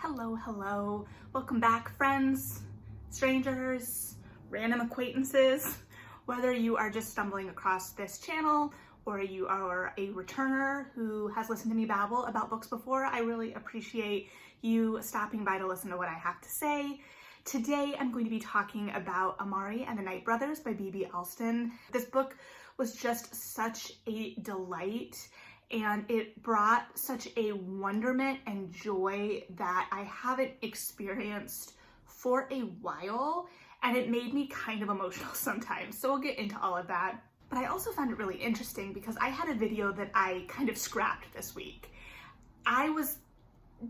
Hello, hello. Welcome back, friends, strangers, random acquaintances. Whether you are just stumbling across this channel or you are a returner who has listened to me babble about books before, I really appreciate you stopping by to listen to what I have to say. Today, I'm going to be talking about Amari and the Night Brothers by B.B. Alston. This book was just such a delight, and it brought such a wonderment and joy that I haven't experienced for a while, and it made me kind of emotional sometimes. So we'll get into all of that. But I also found it really interesting because I had a video that I kind of scrapped this week. I was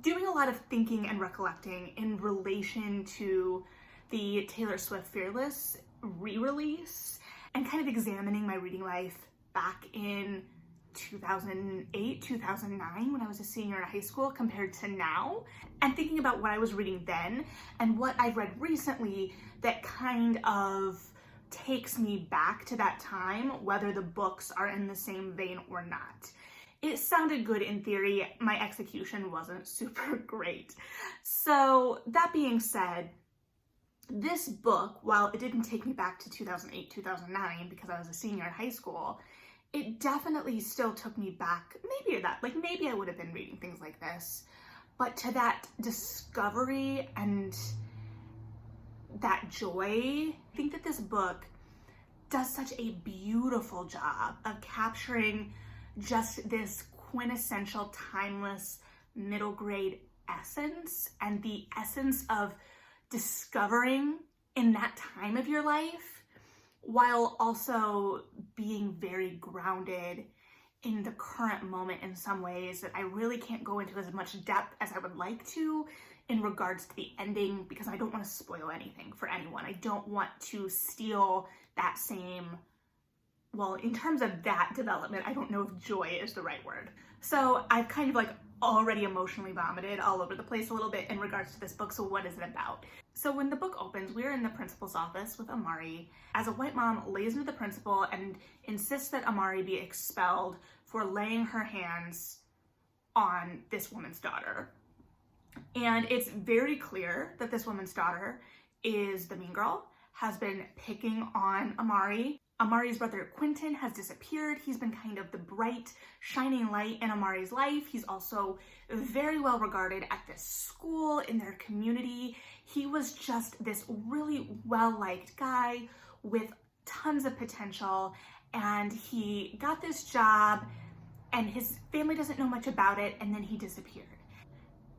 doing a lot of thinking and recollecting in relation to the Taylor Swift Fearless re-release and kind of examining my reading life back in 2008, 2009 when I was a senior in high school compared to now, and thinking about what I was reading then and what I've read recently that kind of takes me back to that time, whether the books are in the same vein or not. It sounded good in theory. My execution wasn't super great. So that being said, this book, while it didn't take me back to 2008, 2009 because I was a senior in high school, it definitely still took me back, maybe I would have been reading things like this, but to that discovery and that joy. I think that this book does such a beautiful job of capturing just this quintessential, timeless, middle grade essence, and the essence of discovering in that time of your life, while also being very grounded in the current moment in some ways that I really can't go into as much depth as I would like to in regards to the ending, because I don't want to spoil anything for anyone. I don't want to steal that same, well, in terms of that development, I don't know if joy is the right word. So I've kind of already emotionally vomited all over the place a little bit in regards to this book. So what is it about? So when the book opens, we're in the principal's office with Amari as a white mom lays into the principal and insists that Amari be expelled for laying her hands on this woman's daughter. And it's very clear that this woman's daughter is the mean girl, has been picking on Amari. Amari's brother Quentin has disappeared. He's been kind of the bright, shining light in Amari's life. He's also very well regarded at this school, in their community. He was just this really well-liked guy with tons of potential, and he got this job and his family doesn't know much about it, and then he disappeared.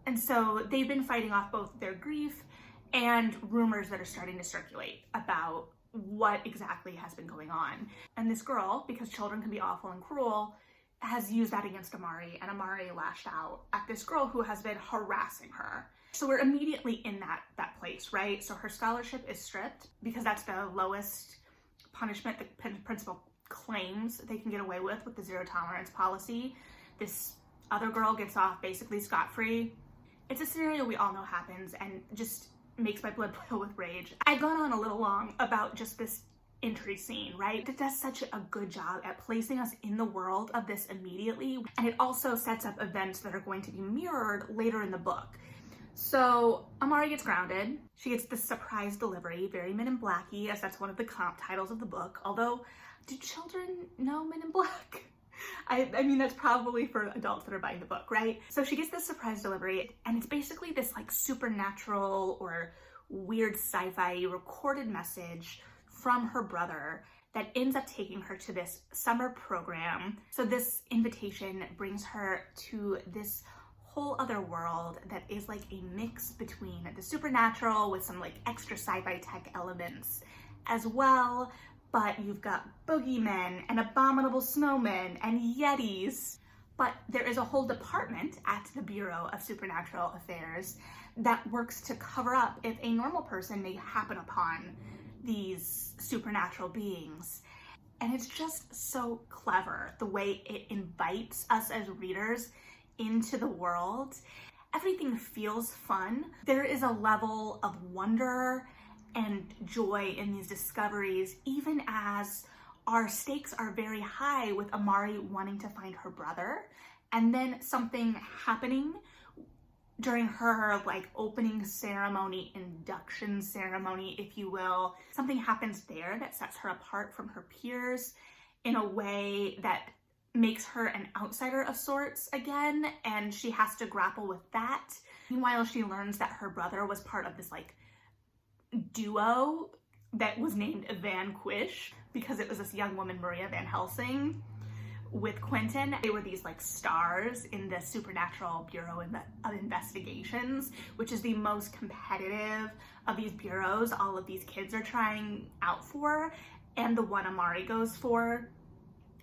And so they've been fighting off both their grief and rumors that are starting to circulate about what exactly has been going on. And this girl, because children can be awful and cruel, has used that against Amari, and Amari lashed out at this girl who has been harassing her. So we're immediately in that place, right? So her scholarship is stripped because that's the lowest punishment the principal claims they can get away with the zero tolerance policy. This other girl gets off basically scot-free. It's a scenario we all know happens and just makes my blood boil with rage. I've gone on a little long about just this entry scene, right? It does such a good job at placing us in the world of this immediately, and it also sets up events that are going to be mirrored later in the book. So Amari gets grounded. She gets the surprise delivery, very Men in Black-y, as that's one of the comp titles of the book. Although, do children know Men in Black? I mean, that's probably for adults that are buying the book, right? So she gets this surprise delivery, and it's basically this supernatural or weird sci-fi recorded message from her brother that ends up taking her to this summer program. So this invitation brings her to this whole other world that is a mix between the supernatural with some extra sci-fi tech elements as well. But you've got boogeymen and abominable snowmen and yetis. But there is a whole department at the Bureau of Supernatural Affairs that works to cover up if a normal person may happen upon these supernatural beings. And it's just so clever, the way it invites us as readers into the world. Everything feels fun. There is a level of wonder and joy in these discoveries, even as our stakes are very high with Amari wanting to find her brother, and then something happening during her like opening ceremony, induction ceremony, if you will, something happens there that sets her apart from her peers in a way that makes her an outsider of sorts again, and she has to grapple with that. Meanwhile, she learns that her brother was part of this like duo that was named Vanquish because it was this young woman, Maria Van Helsing, with Quentin. They were these like stars in the Supernatural Bureau of Investigations, which is the most competitive of these bureaus all of these kids are trying out for, and the one Amari goes for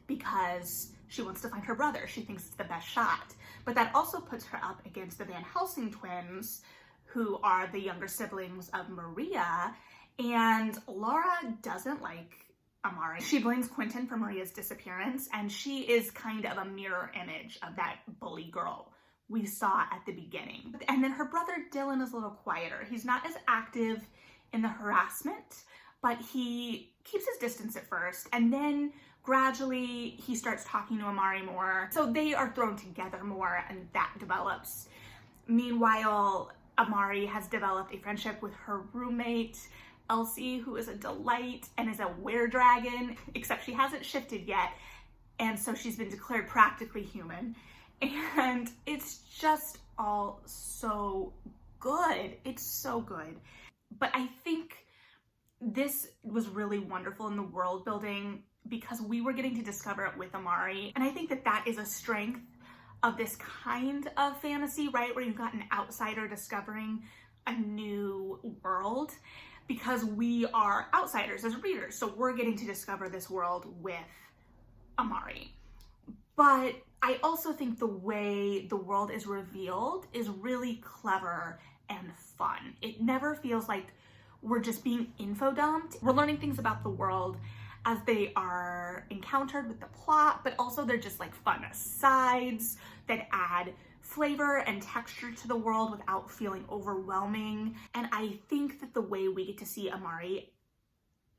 because she wants to find her brother. She thinks it's the best shot. But that also puts her up against the Van Helsing twins, who are the younger siblings of Maria, and Laura doesn't like Amari. She blames Quentin for Maria's disappearance, and she is kind of a mirror image of that bully girl we saw at the beginning. And then her brother Dylan is a little quieter. He's not as active in the harassment, but he keeps his distance at first, and then gradually he starts talking to Amari more. So they are thrown together more, and that develops. Meanwhile, Amari has developed a friendship with her roommate, Elsie, who is a delight and is a were-dragon, except she hasn't shifted yet, and so she's been declared practically human. And it's just all so good. It's so good. But I think this was really wonderful in the world building because we were getting to discover it with Amari. And I think that that is a strength of this kind of fantasy, right? Where you've got an outsider discovering a new world, because we are outsiders as readers. So we're getting to discover this world with Amari. But I also think the way the world is revealed is really clever and fun. It never feels like we're just being info dumped. We're learning things about the world as they are encountered with the plot, but also they're just like fun asides that add flavor and texture to the world without feeling overwhelming. And I think that the way we get to see Amari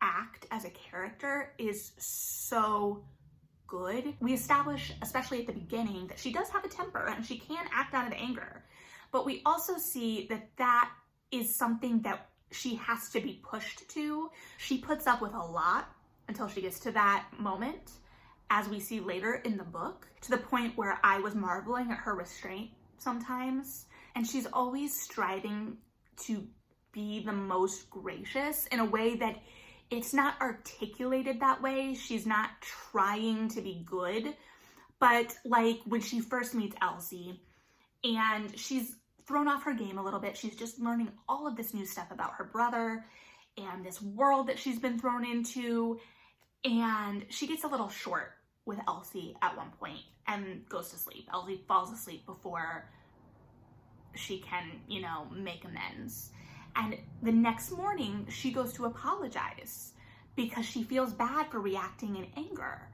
act as a character is so good. We establish, especially at the beginning, that she does have a temper and she can act out of anger, but we also see that that is something that she has to be pushed to. She puts up with a lot until she gets to that moment, as we see later in the book, to the point where I was marveling at her restraint sometimes. And she's always striving to be the most gracious in a way that it's not articulated that way. She's not trying to be good, but like when she first meets Elsie and she's thrown off her game a little bit, she's just learning all of this new stuff about her brother and this world that she's been thrown into, and she gets a little short with Elsie at one point and goes to sleep. Elsie falls asleep before she can, make amends. And the next morning, she goes to apologize because she feels bad for reacting in anger.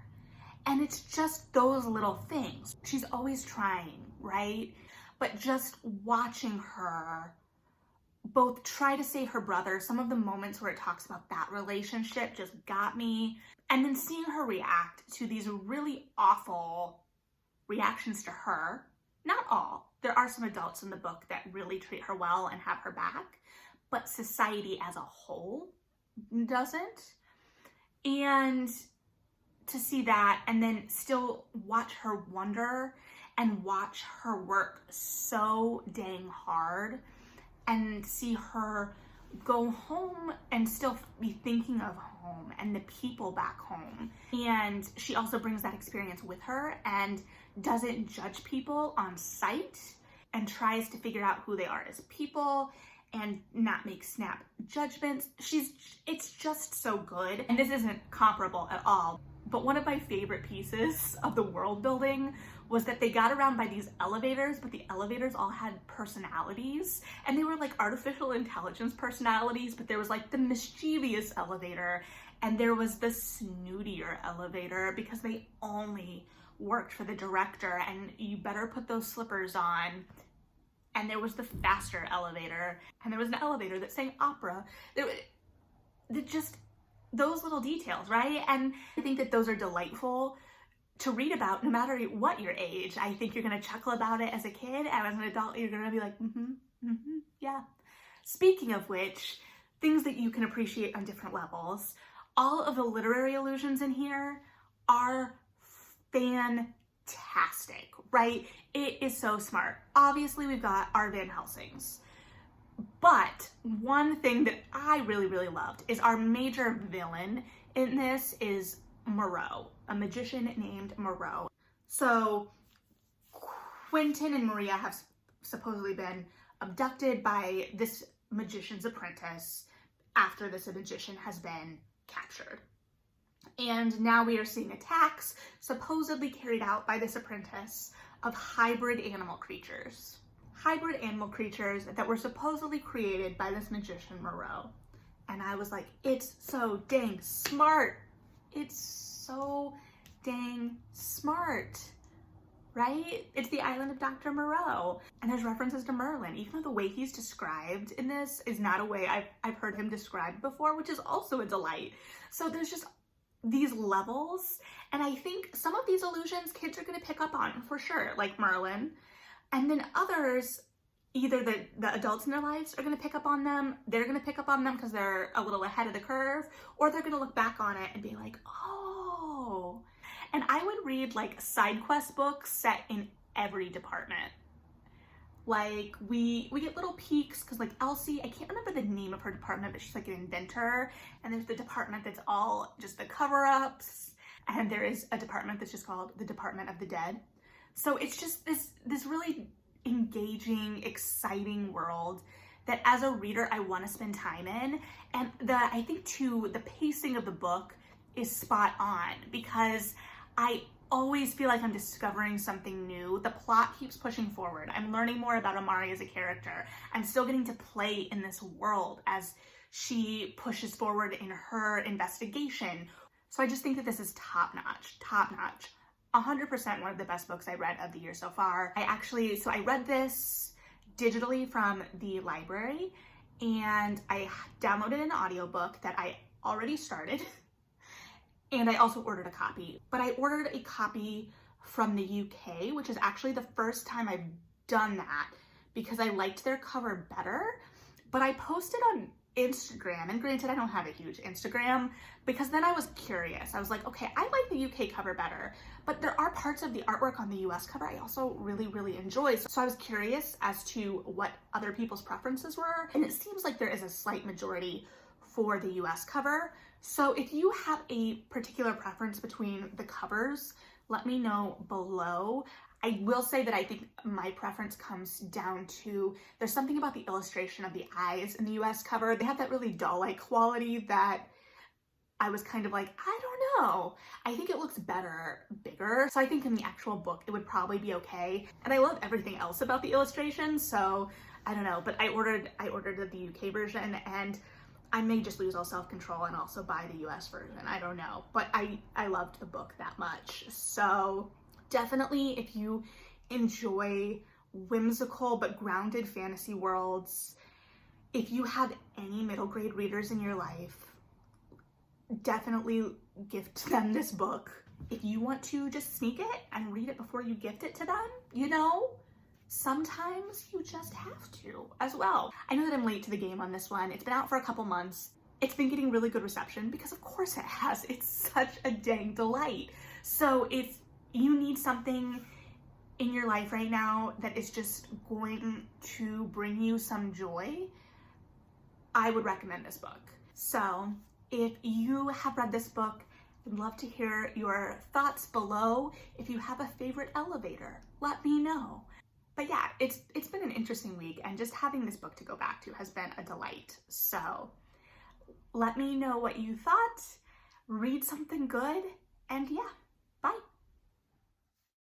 And it's just those little things. She's always trying, right? But just watching her both try to save her brother, some of the moments where it talks about that relationship just got me. And then seeing her react to these really awful reactions to her. Not all. There are some adults in the book that really treat her well and have her back, but society as a whole doesn't. And to see that and then still watch her wonder and watch her work so dang hard and see her go home and still be thinking of home and the people back home. And she also brings that experience with her and doesn't judge people on sight and tries to figure out who they are as people and not make snap judgments. It's just so good. And this isn't comparable at all. But one of my favorite pieces of the world building was that they got around by these elevators, but the elevators all had personalities, and they were like artificial intelligence personalities, but there was like the mischievous elevator, and there was the snootier elevator because they only worked for the director, and you better put those slippers on. And there was the faster elevator, and there was an elevator that sang opera. Just those little details, right? And I think that those are delightful to read about no matter what your age. I think you're gonna chuckle about it as a kid, and as an adult, you're gonna be like, yeah. Speaking of which, things that you can appreciate on different levels, all of the literary allusions in here are fantastic, right? It is so smart. Obviously, we've got our Van Helsings. But one thing that I really, really loved is our major villain in this is Moreau, a magician named Moreau. So Quentin and Maria have supposedly been abducted by this magician's apprentice after this magician has been captured. And now we are seeing attacks supposedly carried out by this apprentice of hybrid animal creatures. Hybrid animal creatures that were supposedly created by this magician Moreau. And I was like, it's so dang smart. It's so dang smart, right? It's the island of Dr. Moreau. And there's references to Merlin, even though the way he's described in this is not a way I've heard him described before, which is also a delight. So there's just these levels. And I think some of these allusions kids are gonna pick up on for sure, like Merlin. And then others, either the adults in their lives are going to pick up on them, they're going to pick up on them because they're a little ahead of the curve, or they're going to look back on it and be like, oh. And I would read like side quest books set in every department. Like we get little peeks because like Elsie, I can't remember the name of her department, but she's like an inventor. And there's the department that's all just the cover-ups. And there is a department that's just called the Department of the Dead. So it's just this really engaging, exciting world that as a reader, I want to spend time in. And I think too, the pacing of the book is spot on because I always feel like I'm discovering something new. The plot keeps pushing forward. I'm learning more about Amari as a character. I'm still getting to play in this world as she pushes forward in her investigation. So I just think that this is top notch, top notch. 100% one of the best books I read of the year so far. I read this digitally from the library and I downloaded an audiobook that I already started and I also ordered a copy. But I ordered a copy from the UK, which is actually the first time I've done that because I liked their cover better. But I posted on Instagram, and granted I don't have a huge Instagram, because then I was curious. I was like, okay, I like the UK cover better, but there are parts of the artwork on the US cover I also really, really enjoy. So I was curious as to what other people's preferences were, and it seems like there is a slight majority for the US cover. So if you have a particular preference between the covers, let me know below. I will say that I think my preference comes down to, there's something about the illustration of the eyes in the US cover. They have that really doll-like quality that I was kind of like, I don't know. I think it looks better, bigger. So I think in the actual book, it would probably be okay. And I love everything else about the illustration. So I don't know, but I ordered the UK version and I may just lose all self-control and also buy the US version. I don't know, but I loved the book that much. So definitely, if you enjoy whimsical but grounded fantasy worlds, if you have any middle grade readers in your life, definitely gift them this book. If you want to just sneak it and read it before you gift it to them, you know, sometimes you just have to as well. I know that I'm late to the game on this one. It's been out for a couple months. It's been getting really good reception because of course it has. It's such a dang delight. So if you need something in your life right now that is just going to bring you some joy, I would recommend this book. So if you have read this book, I'd love to hear your thoughts below. If you have a favorite elevator, let me know. But yeah, it's been an interesting week, and just having this book to go back to has been a delight. So let me know what you thought, read something good, and yeah, bye.